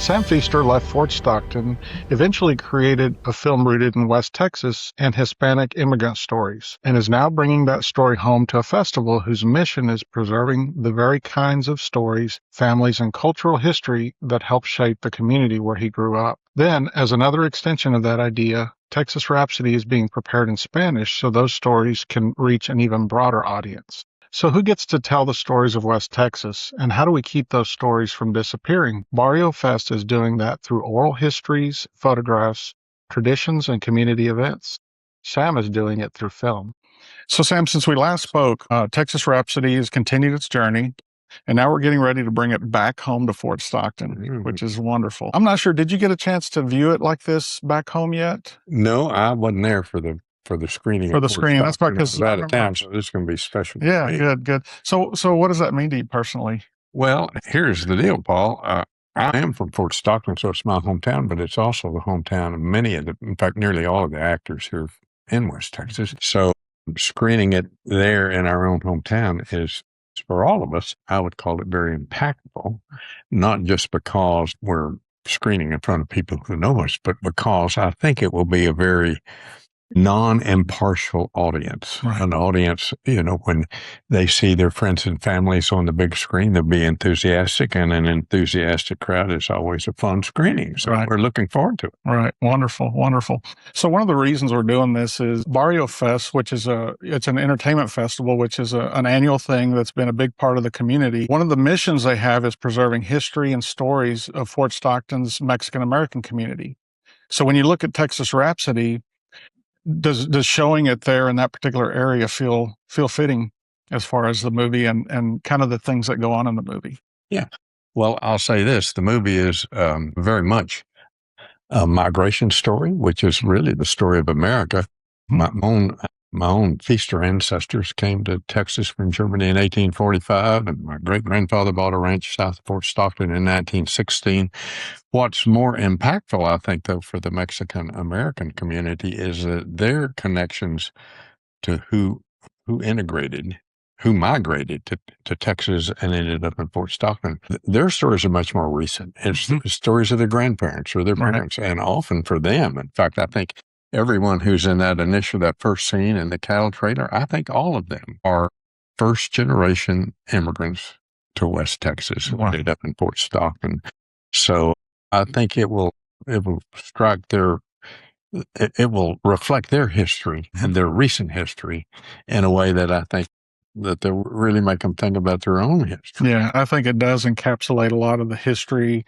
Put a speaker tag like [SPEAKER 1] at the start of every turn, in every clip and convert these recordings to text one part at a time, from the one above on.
[SPEAKER 1] Sam Pfiester left Fort Stockton, eventually created a film rooted in West Texas and Hispanic immigrant stories, and is now bringing that story home to a festival whose mission is preserving the very kinds of stories, families, and cultural history that help shape the community where he grew up. Then, as another extension of that idea, Texas Rhapsody is being prepared in Spanish so those stories can reach an even broader audience. So who gets to tell the stories of West Texas, and how do we keep those stories from disappearing? Barrio Fest is doing that through oral histories, photographs, traditions, and community events. Sam is doing it through film. So Sam, since we last spoke, Texas Rhapsody has continued its journey, and now we're getting ready to bring it back home to Fort Stockton, which is wonderful. I'm not sure, did you get a chance to view it like this back home yet?
[SPEAKER 2] No, I wasn't there for the screening.
[SPEAKER 1] For the screening, that's because
[SPEAKER 2] I was out of town, so this is going to be special.
[SPEAKER 1] Yeah, good. So what does that mean to you personally?
[SPEAKER 2] Well, here's the deal, Paul. I am from Fort Stockton, so it's my hometown, but it's also the hometown of many of in fact, nearly all of the actors here in West Texas. So screening it there in our own hometown is, for all of us, I would call it very impactful, not just because we're screening in front of people who know us, but because I think it will be a very non-impartial audience,
[SPEAKER 1] right.
[SPEAKER 2] An audience, when they see their friends and families on the big screen, they'll be enthusiastic, and an enthusiastic crowd is always a fun screening. So We're looking forward to it.
[SPEAKER 1] Right. Wonderful. So one of the reasons we're doing this is Barrio Fest, which is it's an entertainment festival, which is an annual thing that's been a big part of the community. One of the missions they have is preserving history and stories of Fort Stockton's Mexican-American community. So when you look at Texas Rhapsody, does showing it there in that particular area feel fitting as far as the movie and kind of the things that go on in the movie?
[SPEAKER 2] Yeah. Well, I'll say this. The movie is very much a migration story, which is really the story of America. Mm-hmm. My own Pfiester ancestors came to Texas from Germany in 1845, and my great-grandfather bought a ranch south of Fort Stockton in 1916. What's more impactful, I think, though, for the Mexican-American community is that their connections to who migrated to Texas and ended up in Fort Stockton. Their stories are much more recent. It's the stories of their grandparents or their parents, and often for them. In fact, I think everyone who's in that first scene in the cattle trailer, I think all of them are first-generation immigrants to West Texas who ended up in Fort Stockton. So I think it will reflect their history and their recent history in a way that I think that they'll really make them think about their own history.
[SPEAKER 1] Yeah, I think it does encapsulate a lot of the history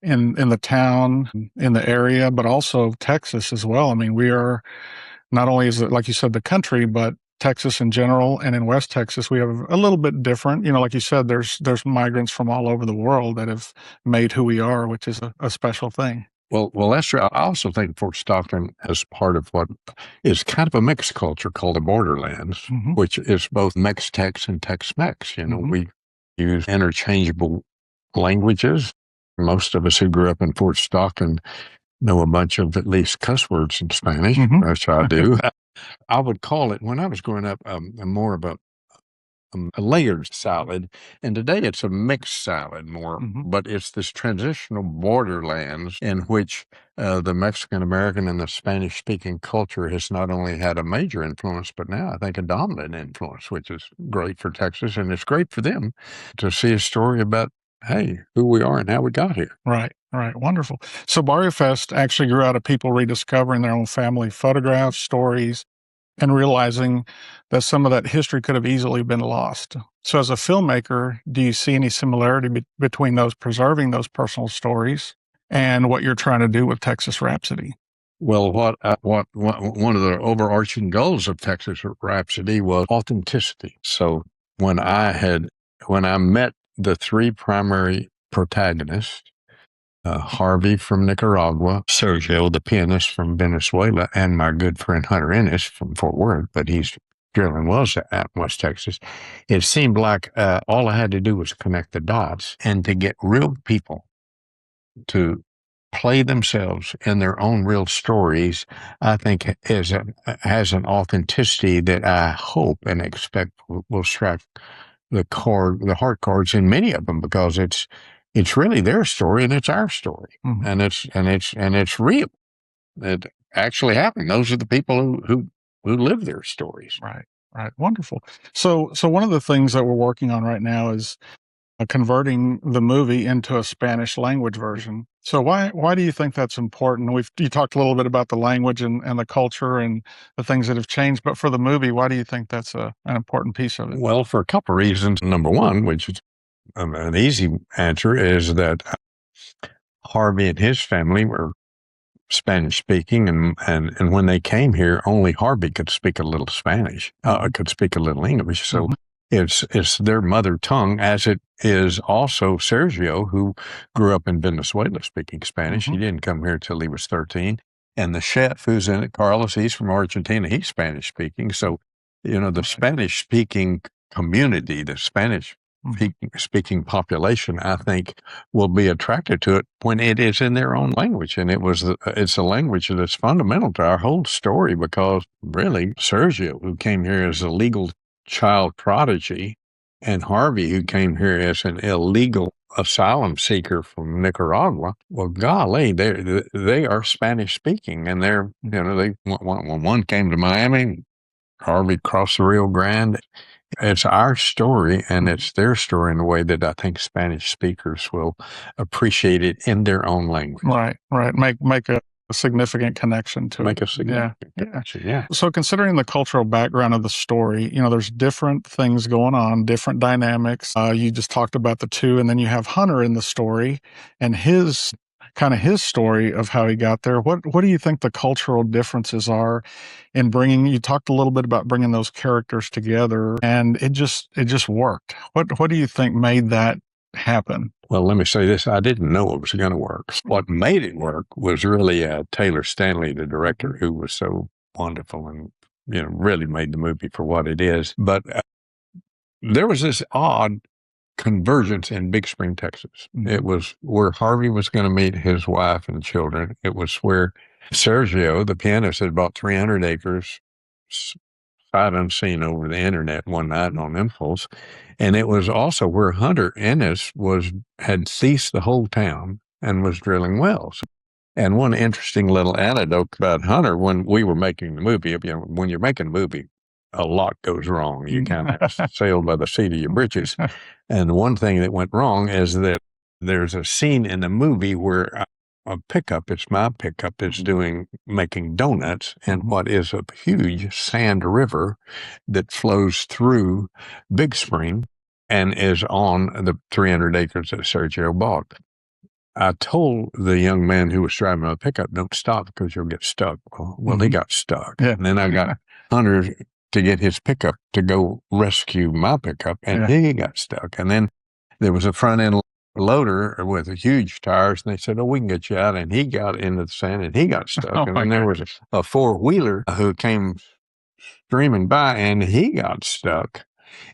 [SPEAKER 1] in the town, in the area, but also Texas as well. I mean, we are, not only is it, like you said, the country, but Texas in general, and in West Texas, we have a little bit different. Like you said, there's migrants from all over the world that have made who we are, which is a special thing.
[SPEAKER 2] Well, that's true. I also think Fort Stockton is part of what is kind of a mixed culture called the borderlands, which is both Mex-Tex and Tex-Mex. We use interchangeable languages. Most of us who grew up in Fort Stockton know a bunch of at least cuss words in Spanish, which I do. I would call it, when I was growing up, more of a layered salad, and today it's a mixed salad more, but it's this transitional borderlands in which the Mexican-American and the Spanish-speaking culture has not only had a major influence, but now I think a dominant influence, which is great for Texas, and it's great for them to see a story about, hey, who we are and how we got here.
[SPEAKER 1] Right. Wonderful. So Barrio Fest actually grew out of people rediscovering their own family photographs, stories, and realizing that some of that history could have easily been lost. So as a filmmaker, do you see any similarity between preserving those personal stories and what you're trying to do with Texas Rhapsody?
[SPEAKER 2] Well, one of the overarching goals of Texas Rhapsody was authenticity. So when I met the three primary protagonists, Harvy from Nicaragua, Sergio, the pianist from Venezuela, and my good friend Hunter Enis from Fort Worth, but he's drilling wells at West Texas. It seemed like all I had to do was connect the dots and to get real people to play themselves in their own real stories, I think has an authenticity that I hope and expect will strike the heart chords in many of them, because it's it's really their story and it's our story. And it's real. It actually happened. Those are the people who live their stories.
[SPEAKER 1] Right. Wonderful. So one of the things that we're working on right now is converting the movie into a Spanish language version. So why do you think that's important? You talked a little bit about the language and the culture and the things that have changed, but for the movie, why do you think that's an important piece of it?
[SPEAKER 2] Well, for a couple of reasons. Number one, which is an easy answer, is that Harvey and his family were Spanish speaking, and when they came here, only Harvey could speak a little Spanish, could speak a little English. So it's their mother tongue, as it is also Sergio, who grew up in Venezuela speaking Spanish. He didn't come here till he was 13. And the chef who's in it, Carlos, he's from Argentina. He's Spanish speaking. So, the Spanish speaking community, the Spanish speaking population, I think, will be attracted to it when it is in their own language. And it's a language that's fundamental to our whole story, because really Sergio, who came here as a legal child prodigy, and Harvey, who came here as an illegal asylum seeker from Nicaragua, well, golly, they are Spanish speaking, and when one came to Miami, Harvey crossed the Rio Grande. It's our story, and it's their story in a way that I think Spanish speakers will appreciate it in their own language.
[SPEAKER 1] Right. Make a significant connection to
[SPEAKER 2] Make a significant connection, yeah.
[SPEAKER 1] So considering the cultural background of the story, there's different things going on, different dynamics. You just talked about the two, and then you have Hunter in the story and his story of how he got there. What do you think the cultural differences are in bringing? You talked a little bit about bringing those characters together, and it just worked. What do you think made that happen?
[SPEAKER 2] Well, let me say this. I didn't know it was going to work. What made it work was really Taylor Stanley, the director, who was so wonderful and really made the movie for what it is. But there was this odd convergence in Big Spring, Texas. It was where Harvey was going to meet his wife and children. It was where Sergio, the pianist, had bought 300 acres, sight unseen, over the internet one night on impulse. And it was also where Hunter Enis had ceased the whole town and was drilling wells. And one interesting little anecdote about Hunter, when we were making the movie, when you're making a movie, a lot goes wrong. You kind of sail by the seat of your britches. And one thing that went wrong is that there's a scene in the movie where a pickup, it's my pickup, is making donuts in what is a huge sand river that flows through Big Spring and is on the 300 acres that Sergio bought. I told the young man who was driving my pickup, don't stop because you'll get stuck. Well, he got stuck. Yeah. And then I got Hunter to get his pickup to go rescue my pickup, and he got stuck. And then there was a front end loader with huge tires, and they said, we can get you out. And he got into the sand and he got stuck. And then there was a four-wheeler who came streaming by and he got stuck.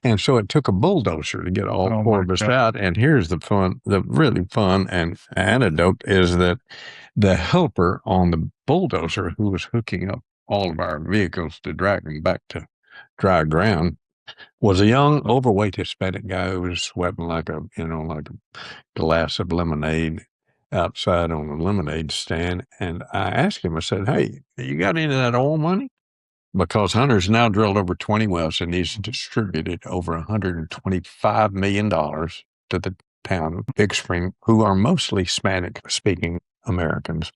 [SPEAKER 2] And so it took a bulldozer to get all four of us out. And here's the really fun and anecdote is that the helper on the bulldozer, who was hooking up all of our vehicles to drag them back to dry ground, was a young, overweight Hispanic guy who was sweating like a glass of lemonade outside on a lemonade stand. And I asked him, I said, hey, you got any of that oil money? Because Hunter's now drilled over 20 wells and he's distributed over $125 million to the town of Big Spring, who are mostly Spanish-speaking Americans.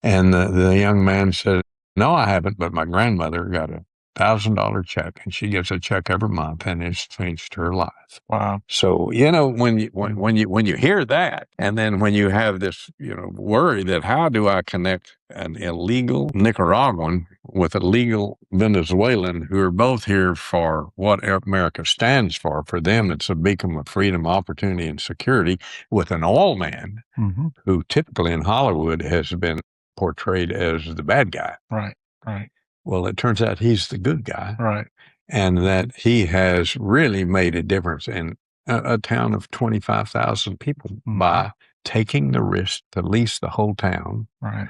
[SPEAKER 2] And the young man said, no, I haven't, but my grandmother got a $1,000 check, and she gets a check every month, and it's changed her life.
[SPEAKER 1] Wow!
[SPEAKER 2] So when you hear that, and then when you have this worry that how do I connect an illegal Nicaraguan with a legal Venezuelan who are both here for what America stands for? For them, it's a beacon of freedom, opportunity, and security. With an oilman who typically in Hollywood has been portrayed as the bad guy.
[SPEAKER 1] Right.
[SPEAKER 2] Well, it turns out he's the good guy.
[SPEAKER 1] Right.
[SPEAKER 2] And that he has really made a difference in a town of 25,000 people by taking the risk to lease the whole town.
[SPEAKER 1] Right.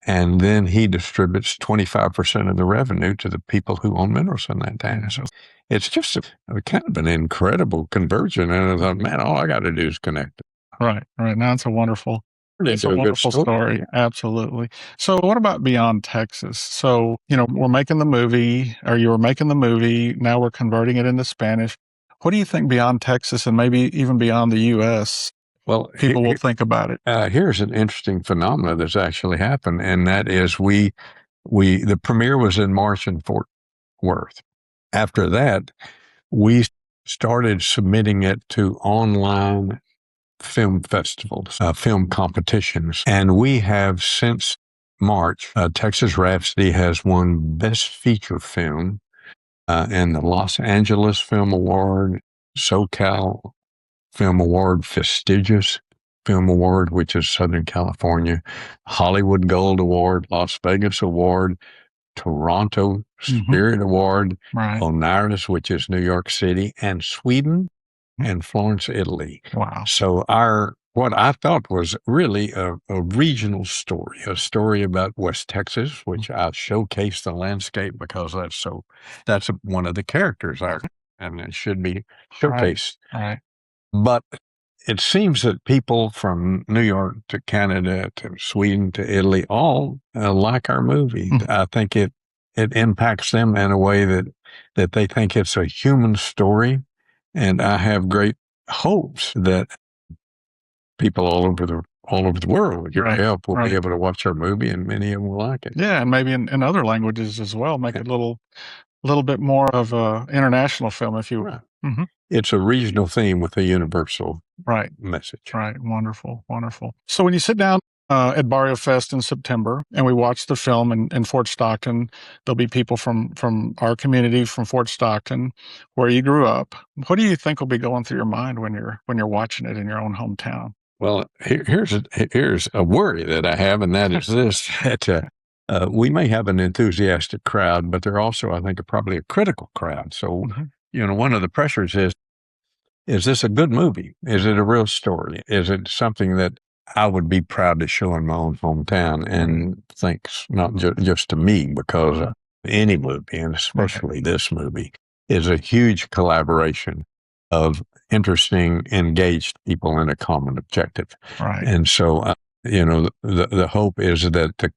[SPEAKER 2] And then he distributes 25% of the revenue to the people who own minerals in that town. So it's just a kind of an incredible conversion. And I thought, man, all I got to do is connect
[SPEAKER 1] Right. Now it's a wonderful
[SPEAKER 2] It's a good story.
[SPEAKER 1] story. Absolutely. So what about beyond Texas? So, we're making the movie, or you were making the movie. Now we're converting it into Spanish. What do you think beyond Texas and maybe even beyond the U.S.
[SPEAKER 2] Well,
[SPEAKER 1] people will think about it?
[SPEAKER 2] Here's an interesting phenomenon that's actually happened, and that is the premiere was in March in Fort Worth. After that, we started submitting it to online film festivals, film competitions. And we have since March, Texas Rhapsody has won Best Feature Film in the Los Angeles Film Award, SoCal Film Award, Prestigious Film Award, which is Southern California, Hollywood Gold Award, Las Vegas Award, Toronto Spirit Award, Oniris, which is New York City, and Sweden and Florence, Italy.
[SPEAKER 1] Wow.
[SPEAKER 2] So what I thought was really a regional story, a story about West Texas, which I showcased the landscape because that's one of the characters and it should be showcased.
[SPEAKER 1] Right.
[SPEAKER 2] But it seems that people from New York to Canada to Sweden to Italy all like our movie. I think it impacts them in a way that they think it's a human story. And I have great hopes that people all over the world with your help will be able to watch our movie, and many of them will like it.
[SPEAKER 1] Yeah, and maybe in other languages as well, make it a little bit more of a international film, if you will.
[SPEAKER 2] It's a regional theme with a universal message.
[SPEAKER 1] Right. Wonderful. So when you sit down at Barrio Fest in September and we watch the film in Fort Stockton, there'll be people from our community, from Fort Stockton, where you grew up. What do you think will be going through your mind when you're watching it in your own hometown?
[SPEAKER 2] Well, here's a worry that I have, and that is this: that we may have an enthusiastic crowd, but they're also, I think, probably a critical crowd. So, one of the pressures is this a good movie? Is it a real story? Is it something that I would be proud to show in my own hometown? And thanks not just to me, because any movie, and especially this movie, is a huge collaboration of interesting, engaged people in a common objective.
[SPEAKER 1] Right.
[SPEAKER 2] And so, the hope is that the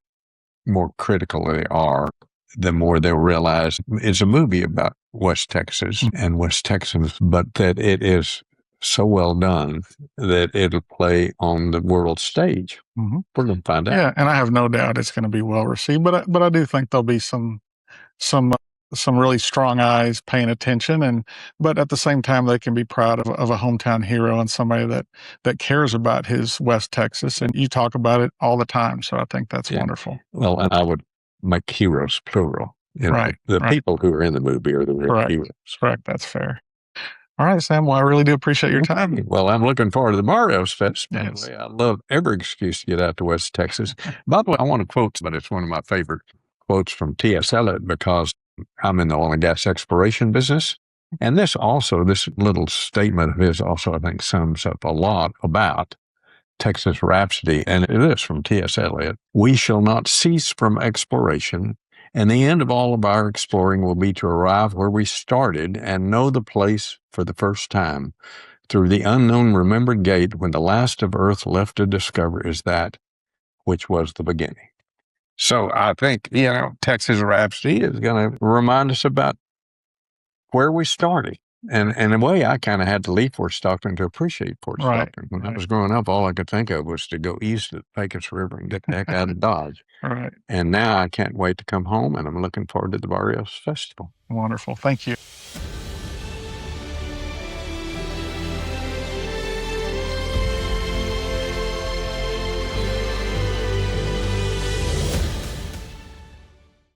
[SPEAKER 2] more critical they are, the more they'll realize it's a movie about West Texas and West Texans, but that it is so well done that it'll play on the world stage. We're going to find out.
[SPEAKER 1] Yeah, and I have no doubt it's going to be well received, but I do think there'll be some really strong eyes paying attention, but at the same time they can be proud of a hometown hero and somebody that cares about his West Texas, and you talk about it all the time, so I think that's wonderful.
[SPEAKER 2] Well, and I would make heroes plural. The people who are in the movie are the real heroes.
[SPEAKER 1] Correct. That's fair. All right, Sam. Well, I really do appreciate your time.
[SPEAKER 2] Well, I'm looking forward to the Barrio Fest.
[SPEAKER 1] Yes.
[SPEAKER 2] I love every excuse to get out to West Texas. By the way, I want to quote, but it's one of my favorite quotes from T.S. Eliot, because I'm in the oil and gas exploration business. And this little statement of his also, I think, sums up a lot about Texas Rhapsody. And it is from T.S. Eliot: "We shall not cease from exploration, and the end of all of our exploring will be to arrive where we started and know the place for the first time. Through the unknown remembered gate, when the last of earth left to discover is that which was the beginning." So I think, Texas Rhapsody is going to remind us about where we started. And in a way, I kind of had to leave Fort Stockton to appreciate Fort Stockton. When I was growing up, all I could think of was to go east of the Pecos River and get the heck out of Dodge.
[SPEAKER 1] Right.
[SPEAKER 2] And now I can't wait to come home, and I'm looking forward to the Barrio Festival.
[SPEAKER 1] Wonderful. Thank you.